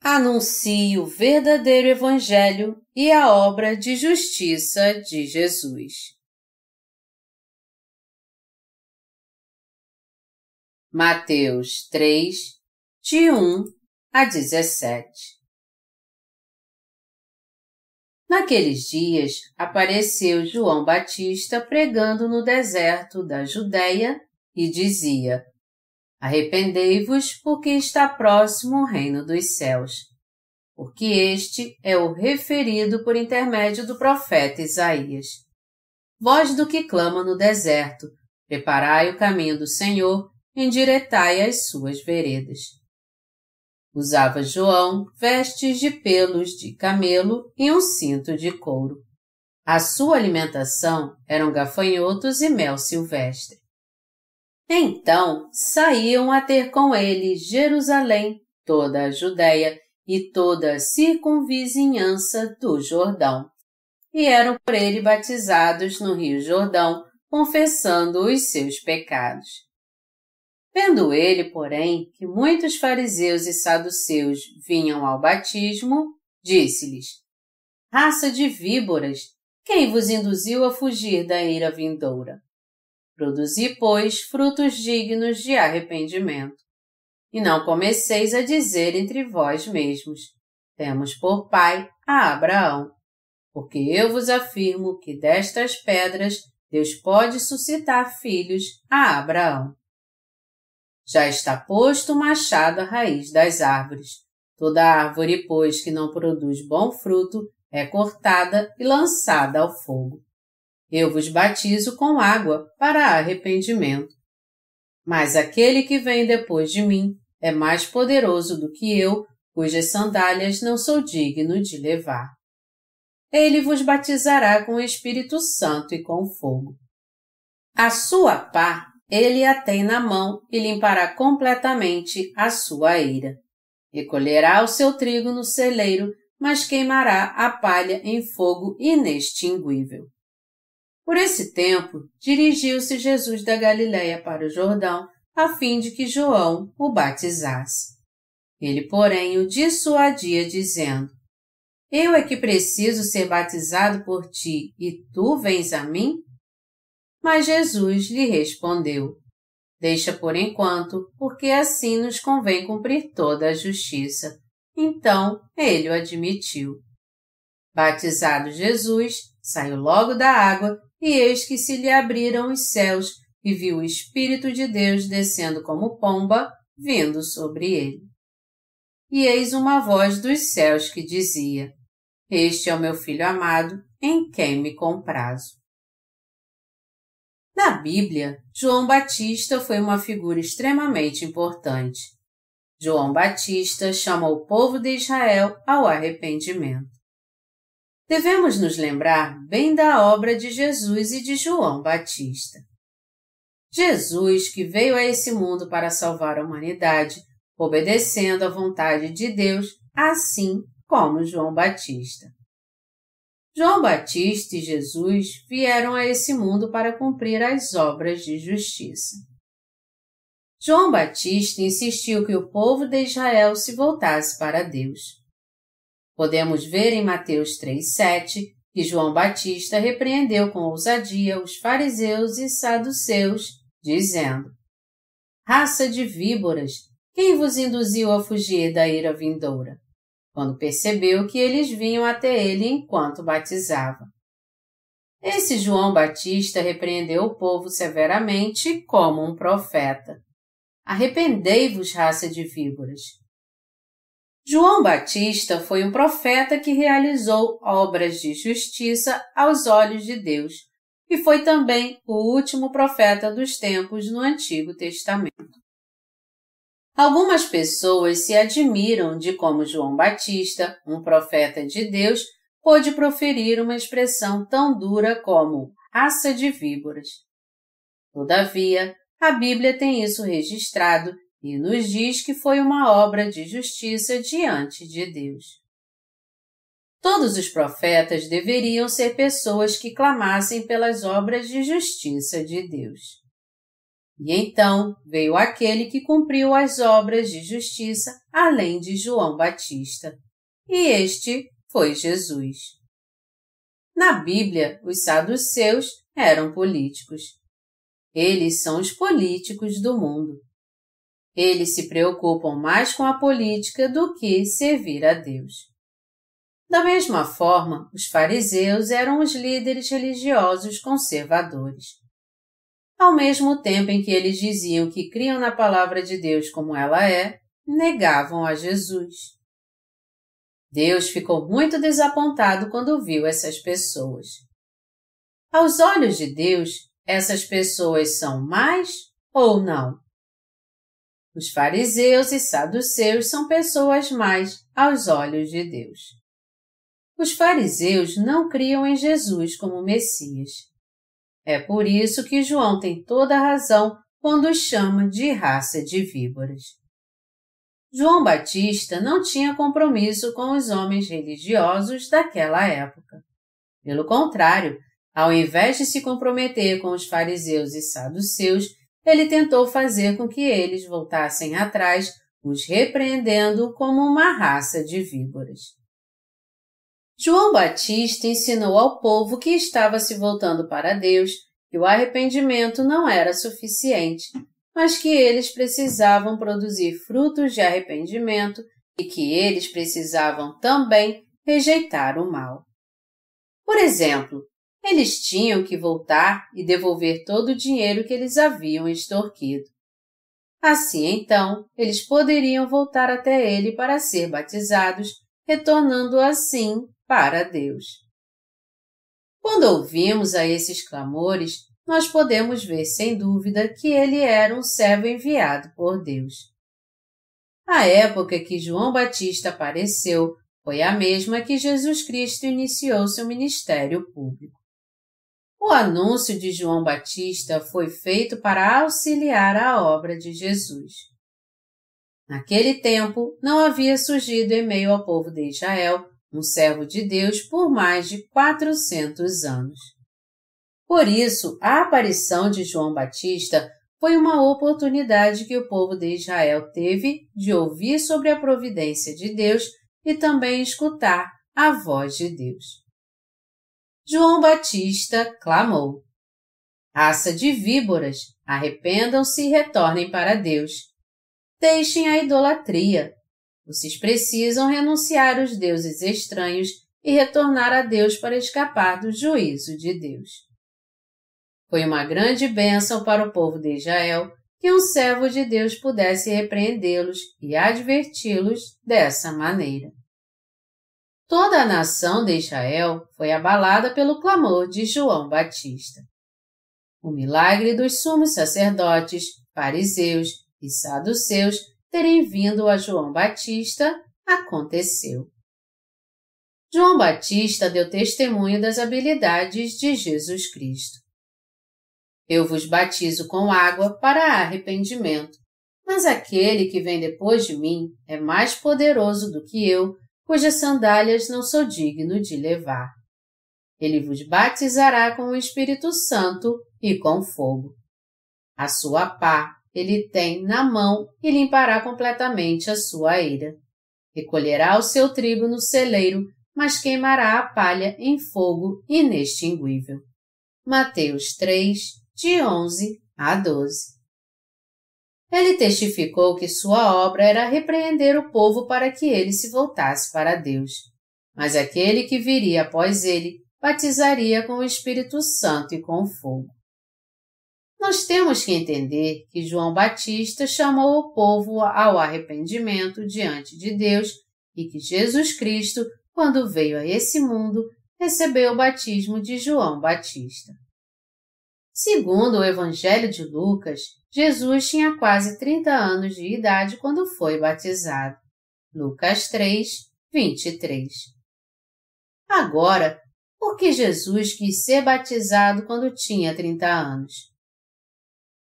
Anuncie o verdadeiro Evangelho e a obra de justiça de Jesus. Mateus 3, de 1 a 17. Naqueles dias, apareceu João Batista pregando no deserto da Judeia e dizia: Arrependei-vos, porque está próximo o reino dos céus. Porque este é o referido por intermédio do profeta Isaías. Voz do que clama no deserto, preparai o caminho do Senhor, endireitai as suas veredas. Usava João vestes de pelos de camelo e um cinto de couro. A sua alimentação eram gafanhotos e mel silvestre. Então saíam a ter com ele Jerusalém, toda a Judeia e toda a circunvizinhança do Jordão, e eram por ele batizados no rio Jordão, confessando os seus pecados. Vendo ele, porém, que muitos fariseus e saduceus vinham ao batismo, disse-lhes: Raça de víboras, quem vos induziu a fugir da ira vindoura? Produzi, pois, frutos dignos de arrependimento. E não comeceis a dizer entre vós mesmos: temos por pai a Abraão. Porque eu vos afirmo que destas pedras Deus pode suscitar filhos a Abraão. Já está posto o machado à raiz das árvores. Toda árvore, pois, que não produz bom fruto, é cortada e lançada ao fogo. Eu vos batizo com água para arrependimento. Mas aquele que vem depois de mim é mais poderoso do que eu, cujas sandálias não sou digno de levar. Ele vos batizará com o Espírito Santo e com fogo. A sua pá ele a tem na mão e limpará completamente a sua eira. Recolherá o seu trigo no celeiro, mas queimará a palha em fogo inextinguível. Por esse tempo, dirigiu-se Jesus da Galileia para o Jordão, a fim de que João o batizasse. Ele, porém, o dissuadia, dizendo: Eu é que preciso ser batizado por ti, e tu vens a mim? Mas Jesus lhe respondeu: Deixa por enquanto, porque assim nos convém cumprir toda a justiça. Então ele o admitiu. Batizado Jesus, saiu logo da água, e eis que se lhe abriram os céus, e viu o Espírito de Deus descendo como pomba, vindo sobre ele. E eis uma voz dos céus que dizia: Este é o meu Filho amado, em quem me comprazo. Na Bíblia, João Batista foi uma figura extremamente importante. João Batista chama o povo de Israel ao arrependimento. Devemos nos lembrar bem da obra de Jesus e de João Batista. Jesus, que veio a esse mundo para salvar a humanidade, obedecendo à vontade de Deus, assim como João Batista. João Batista e Jesus vieram a esse mundo para cumprir as obras de justiça. João Batista insistiu que o povo de Israel se voltasse para Deus. Podemos ver em Mateus 3,7 que João Batista repreendeu com ousadia os fariseus e saduceus, dizendo: Raça de víboras, quem vos induziu a fugir da ira vindoura? Quando percebeu que eles vinham até ele enquanto batizava. Esse João Batista repreendeu o povo severamente como um profeta. Arrependei-vos, raça de víboras. João Batista foi um profeta que realizou obras de justiça aos olhos de Deus e foi também o último profeta dos tempos no Antigo Testamento. Algumas pessoas se admiram de como João Batista, um profeta de Deus, pôde proferir uma expressão tão dura como raça de víboras. Todavia, a Bíblia tem isso registrado e nos diz que foi uma obra de justiça diante de Deus. Todos os profetas deveriam ser pessoas que clamassem pelas obras de justiça de Deus. E então veio aquele que cumpriu as obras de justiça além de João Batista. E este foi Jesus. Na Bíblia, os saduceus eram políticos. Eles são os políticos do mundo. Eles se preocupam mais com a política do que servir a Deus. Da mesma forma, os fariseus eram os líderes religiosos conservadores. Ao mesmo tempo em que eles diziam que criam na palavra de Deus como ela é, negavam a Jesus. Deus ficou muito desapontado quando viu essas pessoas. Aos olhos de Deus, essas pessoas são mais ou não? Os fariseus e saduceus são pessoas mais aos olhos de Deus. Os fariseus não criam em Jesus como Messias. É por isso que João tem toda a razão quando os chama de raça de víboras. João Batista não tinha compromisso com os homens religiosos daquela época. Pelo contrário, ao invés de se comprometer com os fariseus e saduceus, ele tentou fazer com que eles voltassem atrás, os repreendendo como uma raça de víboras. João Batista ensinou ao povo que estava se voltando para Deus que o arrependimento não era suficiente, mas que eles precisavam produzir frutos de arrependimento e que eles precisavam também rejeitar o mal. Por exemplo, eles tinham que voltar e devolver todo o dinheiro que eles haviam extorquido. Assim, então, eles poderiam voltar até ele para ser batizados, retornando assim para Deus. Quando ouvimos a esses clamores, nós podemos ver sem dúvida que ele era um servo enviado por Deus. A época que João Batista apareceu foi a mesma que Jesus Cristo iniciou seu ministério público. O anúncio de João Batista foi feito para auxiliar a obra de Jesus. Naquele tempo, não havia surgido em meio ao povo de Israel um servo de Deus por mais de 400 anos. Por isso, a aparição de João Batista foi uma oportunidade que o povo de Israel teve de ouvir sobre a providência de Deus e também escutar a voz de Deus. João Batista clamou: "Raça de víboras, arrependam-se e retornem para Deus. Deixem a idolatria. Vocês precisam renunciar aos deuses estranhos e retornar a Deus para escapar do juízo de Deus." Foi uma grande bênção para o povo de Israel que um servo de Deus pudesse repreendê-los e adverti-los dessa maneira. Toda a nação de Israel foi abalada pelo clamor de João Batista. O milagre dos sumos sacerdotes, fariseus e saduceus terem vindo a João Batista aconteceu. João Batista deu testemunho das habilidades de Jesus Cristo. "Eu vos batizo com água para arrependimento, mas aquele que vem depois de mim é mais poderoso do que eu, cujas sandálias não sou digno de levar. Ele vos batizará com o Espírito Santo e com fogo. A sua pá ele tem na mão e limpará completamente a sua eira. Recolherá o seu trigo no celeiro, mas queimará a palha em fogo inextinguível." Mateus 3, de 11 a 12. Ele testificou que sua obra era repreender o povo para que ele se voltasse para Deus. Mas aquele que viria após ele batizaria com o Espírito Santo e com fogo. Nós temos que entender que João Batista chamou o povo ao arrependimento diante de Deus e que Jesus Cristo, quando veio a esse mundo, recebeu o batismo de João Batista. Segundo o Evangelho de Lucas, Jesus tinha quase 30 anos de idade quando foi batizado. Lucas 3, 23. Agora, por que Jesus quis ser batizado quando tinha 30 anos?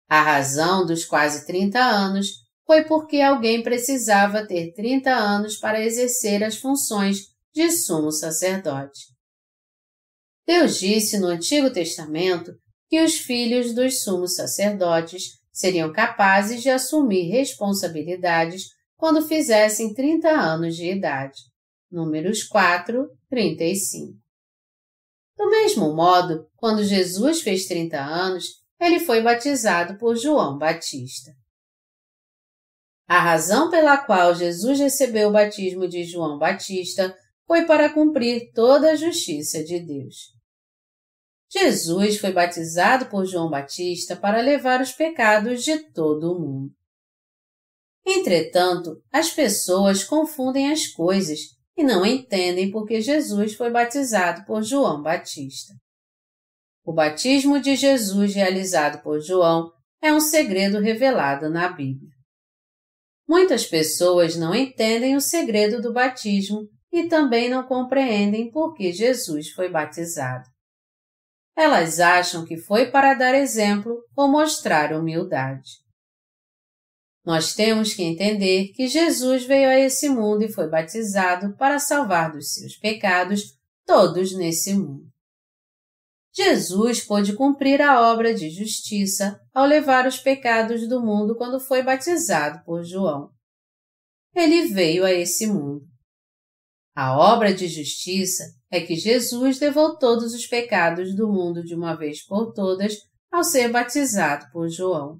A razão dos quase 30 anos foi porque alguém precisava ter 30 anos para exercer as funções de sumo sacerdote. Deus disse no Antigo Testamento que os filhos dos sumos sacerdotes seriam capazes de assumir responsabilidades quando fizessem 30 anos de idade. Números 4, 35. Do mesmo modo, quando Jesus fez 30 anos, ele foi batizado por João Batista. A razão pela qual Jesus recebeu o batismo de João Batista foi para cumprir toda a justiça de Deus. Jesus foi batizado por João Batista para levar os pecados de todo o mundo. Entretanto, as pessoas confundem as coisas e não entendem por que Jesus foi batizado por João Batista. O batismo de Jesus realizado por João é um segredo revelado na Bíblia. Muitas pessoas não entendem o segredo do batismo e também não compreendem por que Jesus foi batizado. Elas acham que foi para dar exemplo ou mostrar humildade. Nós temos que entender que Jesus veio a esse mundo e foi batizado para salvar dos seus pecados todos nesse mundo. Jesus pôde cumprir a obra de justiça ao levar os pecados do mundo quando foi batizado por João. Ele veio a esse mundo. A obra de justiça é que Jesus levou todos os pecados do mundo de uma vez por todas ao ser batizado por João.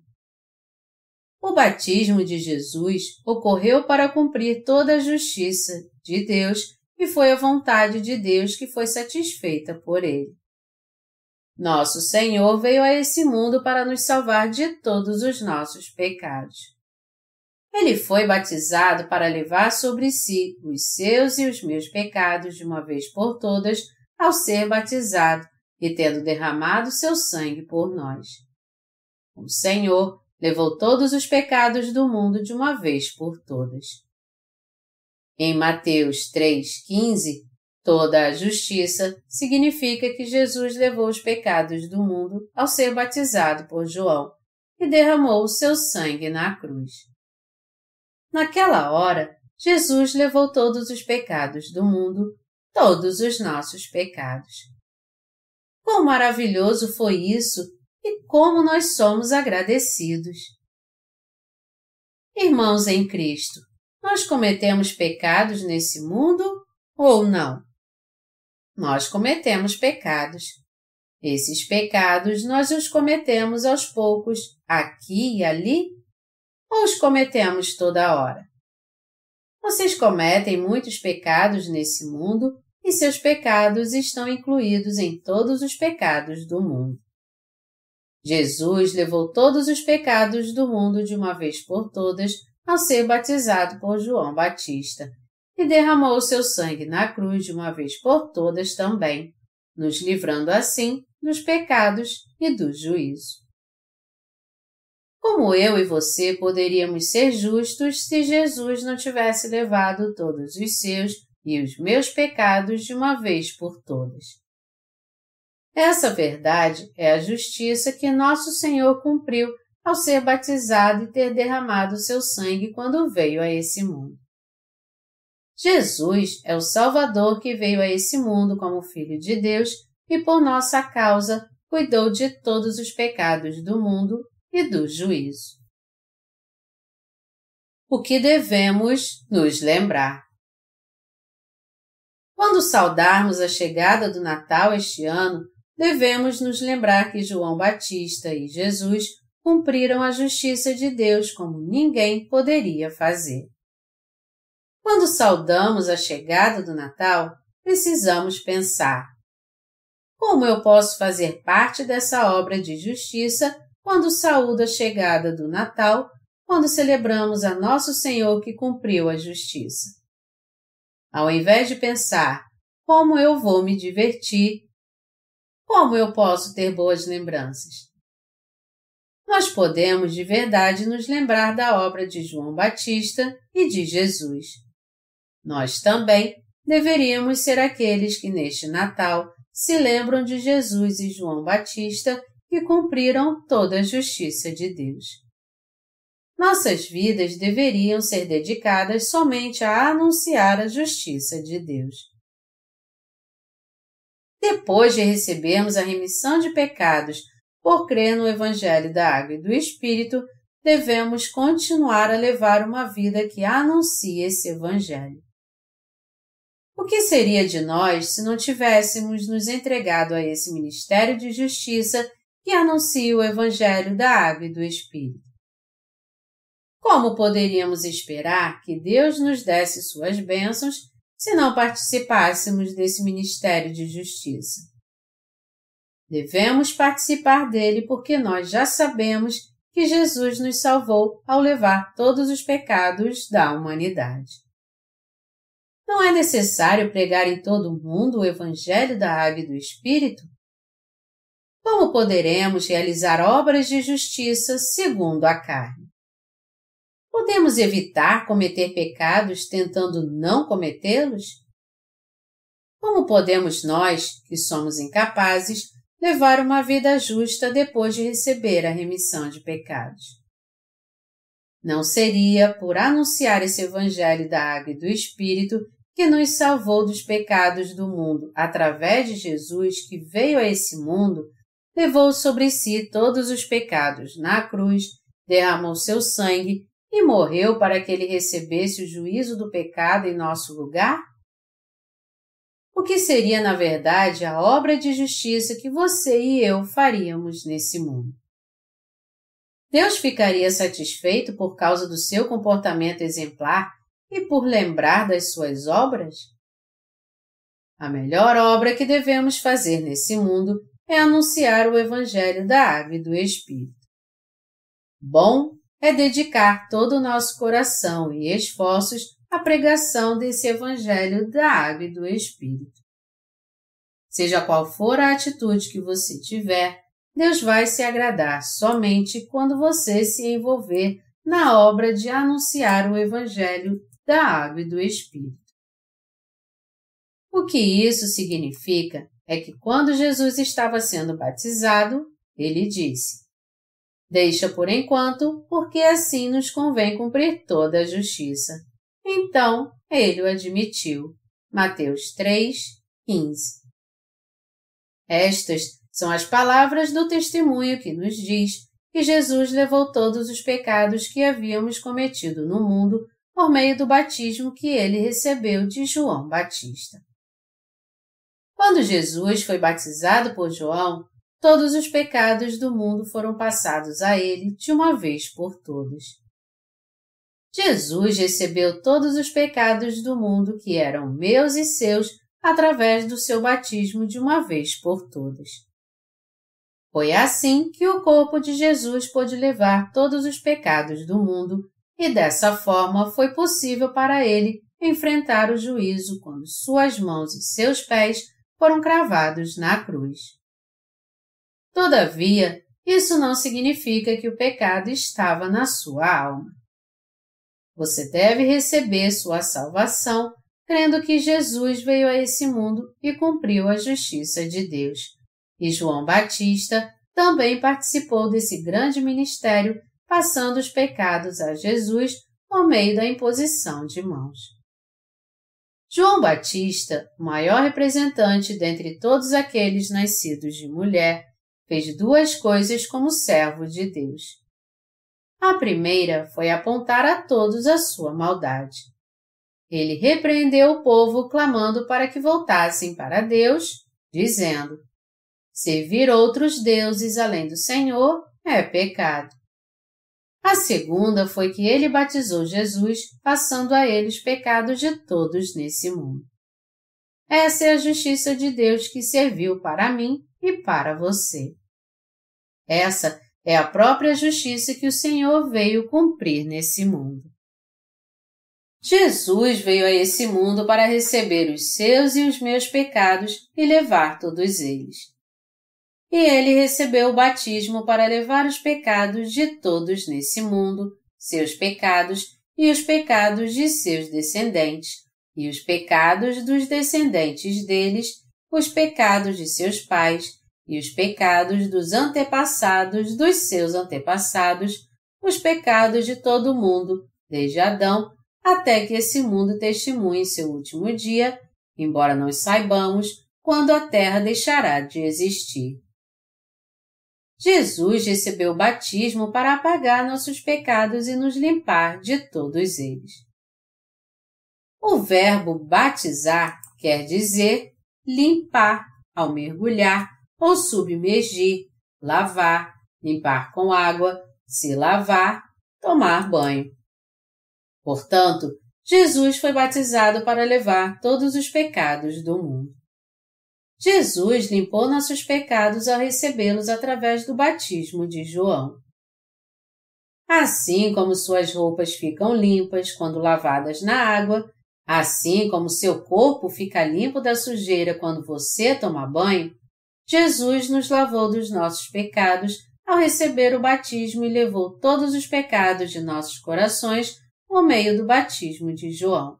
O batismo de Jesus ocorreu para cumprir toda a justiça de Deus e foi a vontade de Deus que foi satisfeita por ele. Nosso Senhor veio a esse mundo para nos salvar de todos os nossos pecados. Ele foi batizado para levar sobre si os seus e os meus pecados de uma vez por todas ao ser batizado e tendo derramado seu sangue por nós. O Senhor levou todos os pecados do mundo de uma vez por todas. Em Mateus 3,15, toda a justiça significa que Jesus levou os pecados do mundo ao ser batizado por João e derramou o seu sangue na cruz. Naquela hora, Jesus levou todos os pecados do mundo, todos os nossos pecados. Quão maravilhoso foi isso e como nós somos agradecidos! Irmãos em Cristo, nós cometemos pecados nesse mundo ou não? Nós cometemos pecados. Esses pecados nós os cometemos aos poucos, aqui e ali, ou os cometemos toda hora? Vocês cometem muitos pecados nesse mundo e seus pecados estão incluídos em todos os pecados do mundo. Jesus levou todos os pecados do mundo de uma vez por todas ao ser batizado por João Batista e derramou seu sangue na cruz de uma vez por todas também, nos livrando assim dos pecados e do juízo. Como eu e você poderíamos ser justos se Jesus não tivesse levado todos os seus e os meus pecados de uma vez por todas? Essa verdade é a justiça que nosso Senhor cumpriu ao ser batizado e ter derramado seu sangue quando veio a esse mundo. Jesus é o Salvador que veio a esse mundo como Filho de Deus e por nossa causa cuidou de todos os pecados do mundo e do juízo. O que devemos nos lembrar? Quando saudarmos a chegada do Natal este ano, devemos nos lembrar que João Batista e Jesus cumpriram a justiça de Deus como ninguém poderia fazer. Quando saudamos a chegada do Natal, precisamos pensar: como eu posso fazer parte dessa obra de justiça quando saúdo a chegada do Natal, quando celebramos a Nosso Senhor que cumpriu a justiça? Ao invés de pensar como eu vou me divertir, como eu posso ter boas lembranças? Nós podemos de verdade nos lembrar da obra de João Batista e de Jesus. Nós também deveríamos ser aqueles que neste Natal se lembram de Jesus e João Batista que cumpriram toda a justiça de Deus. Nossas vidas deveriam ser dedicadas somente a anunciar a justiça de Deus. Depois de recebermos a remissão de pecados por crer no Evangelho da Água e do Espírito, devemos continuar a levar uma vida que anuncia esse Evangelho. O que seria de nós se não tivéssemos nos entregado a esse ministério de justiça que anuncia o Evangelho da Água e do Espírito? Como poderíamos esperar que Deus nos desse suas bênçãos se não participássemos desse ministério de justiça? Devemos participar dele porque nós já sabemos que Jesus nos salvou ao levar todos os pecados da humanidade. Não é necessário pregar em todo o mundo o Evangelho da Água e do Espírito? Como poderemos realizar obras de justiça segundo a carne? Podemos evitar cometer pecados tentando não cometê-los? Como podemos nós, que somos incapazes, levar uma vida justa depois de receber a remissão de pecados? Não seria por anunciar esse Evangelho da Água e do Espírito que nos salvou dos pecados do mundo através de Jesus que veio a esse mundo, levou sobre si todos os pecados na cruz, derramou seu sangue e morreu para que ele recebesse o juízo do pecado em nosso lugar? O que seria, na verdade, a obra de justiça que você e eu faríamos nesse mundo? Deus ficaria satisfeito por causa do seu comportamento exemplar e por lembrar das suas obras? A melhor obra que devemos fazer nesse mundo é anunciar o Evangelho da Água e do Espírito. Bom é dedicar todo o nosso coração e esforços à pregação desse Evangelho da Água e do Espírito. Seja qual for a atitude que você tiver, Deus vai se agradar somente quando você se envolver na obra de anunciar o Evangelho da Água e do Espírito. O que isso significa é que quando Jesus estava sendo batizado, ele disse: "Deixa por enquanto, porque assim nos convém cumprir toda a justiça." Então, ele o admitiu. Mateus 3:15. Estas são as palavras do testemunho que nos diz que Jesus levou todos os pecados que havíamos cometido no mundo por meio do batismo que ele recebeu de João Batista. Quando Jesus foi batizado por João, todos os pecados do mundo foram passados a ele de uma vez por todas. Jesus recebeu todos os pecados do mundo que eram meus e seus através do seu batismo de uma vez por todas. Foi assim que o corpo de Jesus pôde levar todos os pecados do mundo e dessa forma foi possível para ele enfrentar o juízo quando suas mãos e seus pés foram cravados na cruz. Todavia, isso não significa que o pecado estava na sua alma. Você deve receber sua salvação crendo que Jesus veio a esse mundo e cumpriu a justiça de Deus. E João Batista também participou desse grande ministério, passando os pecados a Jesus por meio da imposição de mãos. João Batista, o maior representante dentre todos aqueles nascidos de mulher, fez duas coisas como servo de Deus. A primeira foi apontar a todos a sua maldade. Ele repreendeu o povo clamando para que voltassem para Deus, dizendo: "Servir outros deuses além do Senhor é pecado." A segunda foi que ele batizou Jesus, passando a ele os pecados de todos nesse mundo. Essa é a justiça de Deus que serviu para mim e para você. Essa é a própria justiça que o Senhor veio cumprir nesse mundo. Jesus veio a esse mundo para receber os seus e os meus pecados e levar todos eles. E ele recebeu o batismo para levar os pecados de todos nesse mundo, seus pecados e os pecados de seus descendentes, e os pecados dos descendentes deles, os pecados de seus pais, e os pecados dos antepassados dos seus antepassados, os pecados de todo o mundo, desde Adão, até que esse mundo testemunhe seu último dia, embora não saibamos quando a terra deixará de existir. Jesus recebeu o batismo para apagar nossos pecados e nos limpar de todos eles. O verbo batizar quer dizer limpar, ao mergulhar ou submergir, lavar, limpar com água, se lavar, tomar banho. Portanto, Jesus foi batizado para levar todos os pecados do mundo. Jesus limpou nossos pecados ao recebê-los através do batismo de João. Assim como suas roupas ficam limpas quando lavadas na água, assim como seu corpo fica limpo da sujeira quando você toma banho, Jesus nos lavou dos nossos pecados ao receber o batismo e levou todos os pecados de nossos corações por meio do batismo de João.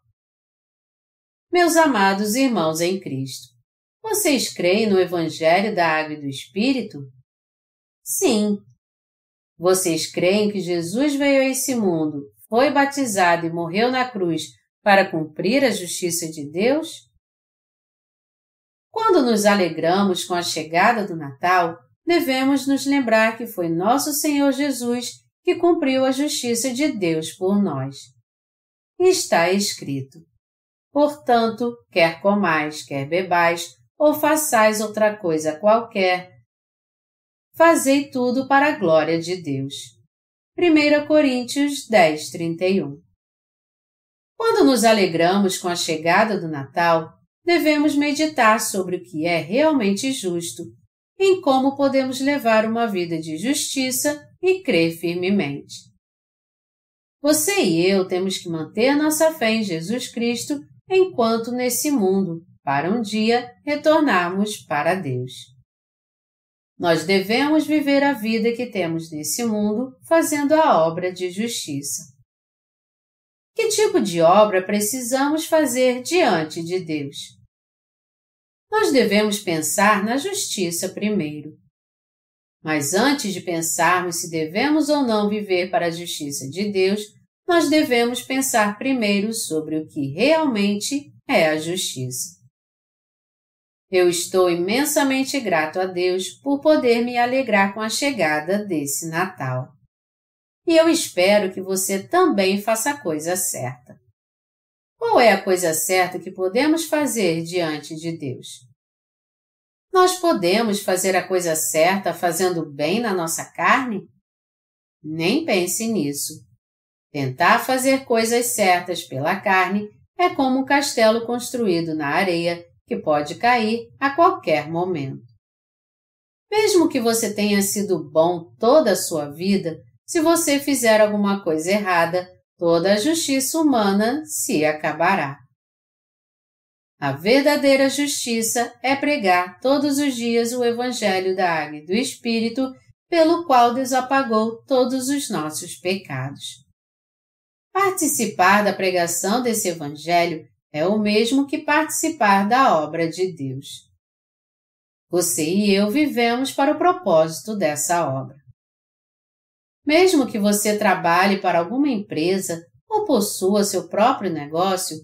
Meus amados irmãos em Cristo, vocês creem no Evangelho da Água e do Espírito? Sim. Vocês creem que Jesus veio a esse mundo, foi batizado e morreu na cruz para cumprir a justiça de Deus? Quando nos alegramos com a chegada do Natal, devemos nos lembrar que foi nosso Senhor Jesus que cumpriu a justiça de Deus por nós. Está escrito: portanto, quer comais, quer bebais, ou façais outra coisa qualquer, fazei tudo para a glória de Deus. 1 Coríntios 10:31. Quando nos alegramos com a chegada do Natal, devemos meditar sobre o que é realmente justo, em como podemos levar uma vida de justiça e crer firmemente. Você e eu temos que manter nossa fé em Jesus Cristo enquanto nesse mundo, para um dia retornarmos para Deus. Nós devemos viver a vida que temos nesse mundo fazendo a obra de justiça. Que tipo de obra precisamos fazer diante de Deus? Nós devemos pensar na justiça primeiro. Mas antes de pensarmos se devemos ou não viver para a justiça de Deus, nós devemos pensar primeiro sobre o que realmente é a justiça. Eu estou imensamente grato a Deus por poder me alegrar com a chegada desse Natal. E eu espero que você também faça a coisa certa. Qual é a coisa certa que podemos fazer diante de Deus? Nós podemos fazer a coisa certa fazendo bem na nossa carne? Nem pense nisso. Tentar fazer coisas certas pela carne é como um castelo construído na areia que pode cair a qualquer momento. Mesmo que você tenha sido bom toda a sua vida, se você fizer alguma coisa errada, toda a justiça humana se acabará. A verdadeira justiça é pregar todos os dias o Evangelho da Água e do Espírito, pelo qual Deus apagou todos os nossos pecados. Participar da pregação desse Evangelho é o mesmo que participar da obra de Deus. Você e eu vivemos para o propósito dessa obra. Mesmo que você trabalhe para alguma empresa ou possua seu próprio negócio,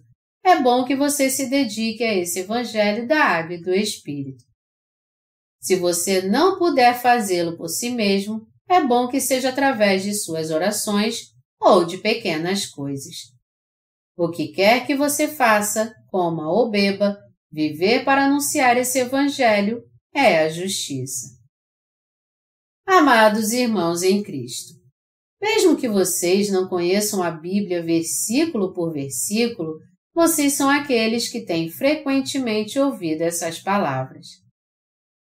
é bom que você se dedique a esse Evangelho da Água e do Espírito. Se você não puder fazê-lo por si mesmo, é bom que seja através de suas orações ou de pequenas coisas. O que quer que você faça, coma ou beba, viver para anunciar esse Evangelho é a justiça. Amados irmãos em Cristo, mesmo que vocês não conheçam a Bíblia versículo por versículo, vocês são aqueles que têm frequentemente ouvido essas palavras.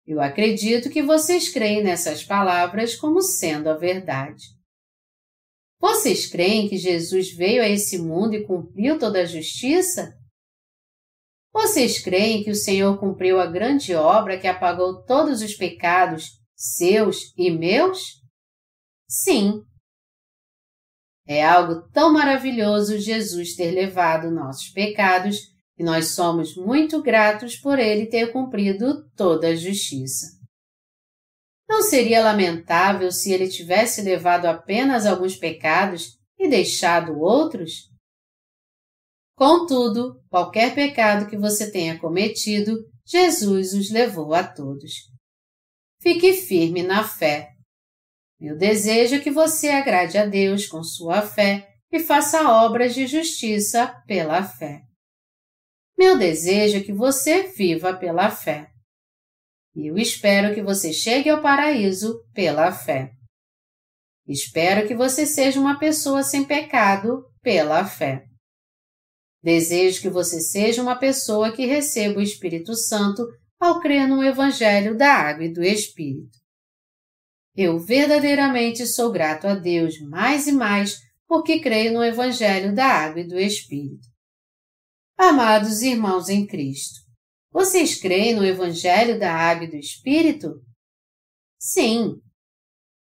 Eu acredito que vocês creem nessas palavras como sendo a verdade. Vocês creem que Jesus veio a esse mundo e cumpriu toda a justiça? Vocês creem que o Senhor cumpriu a grande obra que apagou todos os pecados, seus e meus? Sim. É algo tão maravilhoso Jesus ter levado nossos pecados e nós somos muito gratos por Ele ter cumprido toda a justiça. Não seria lamentável se Ele tivesse levado apenas alguns pecados e deixado outros? Contudo, qualquer pecado que você tenha cometido, Jesus os levou a todos. Fique firme na fé, Meu desejo é que você agrade a Deus com sua fé e faça obras de justiça pela fé. Meu desejo é que você viva pela fé. E eu espero que você chegue ao paraíso pela fé. Espero que você seja uma pessoa sem pecado pela fé. Desejo que você seja uma pessoa que receba o Espírito Santo ao crer no Evangelho da Água e do Espírito. Eu verdadeiramente sou grato a Deus mais e mais porque creio no Evangelho da Água e do Espírito. Amados irmãos em Cristo, vocês creem no Evangelho da Água e do Espírito? Sim.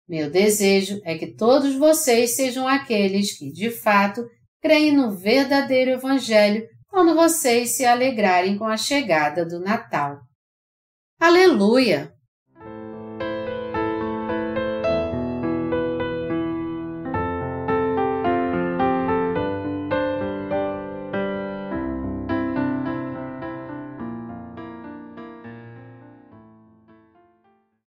Meu desejo é que todos vocês sejam aqueles que, de fato, creem no verdadeiro Evangelho quando vocês se alegrarem com a chegada do Natal. Aleluia!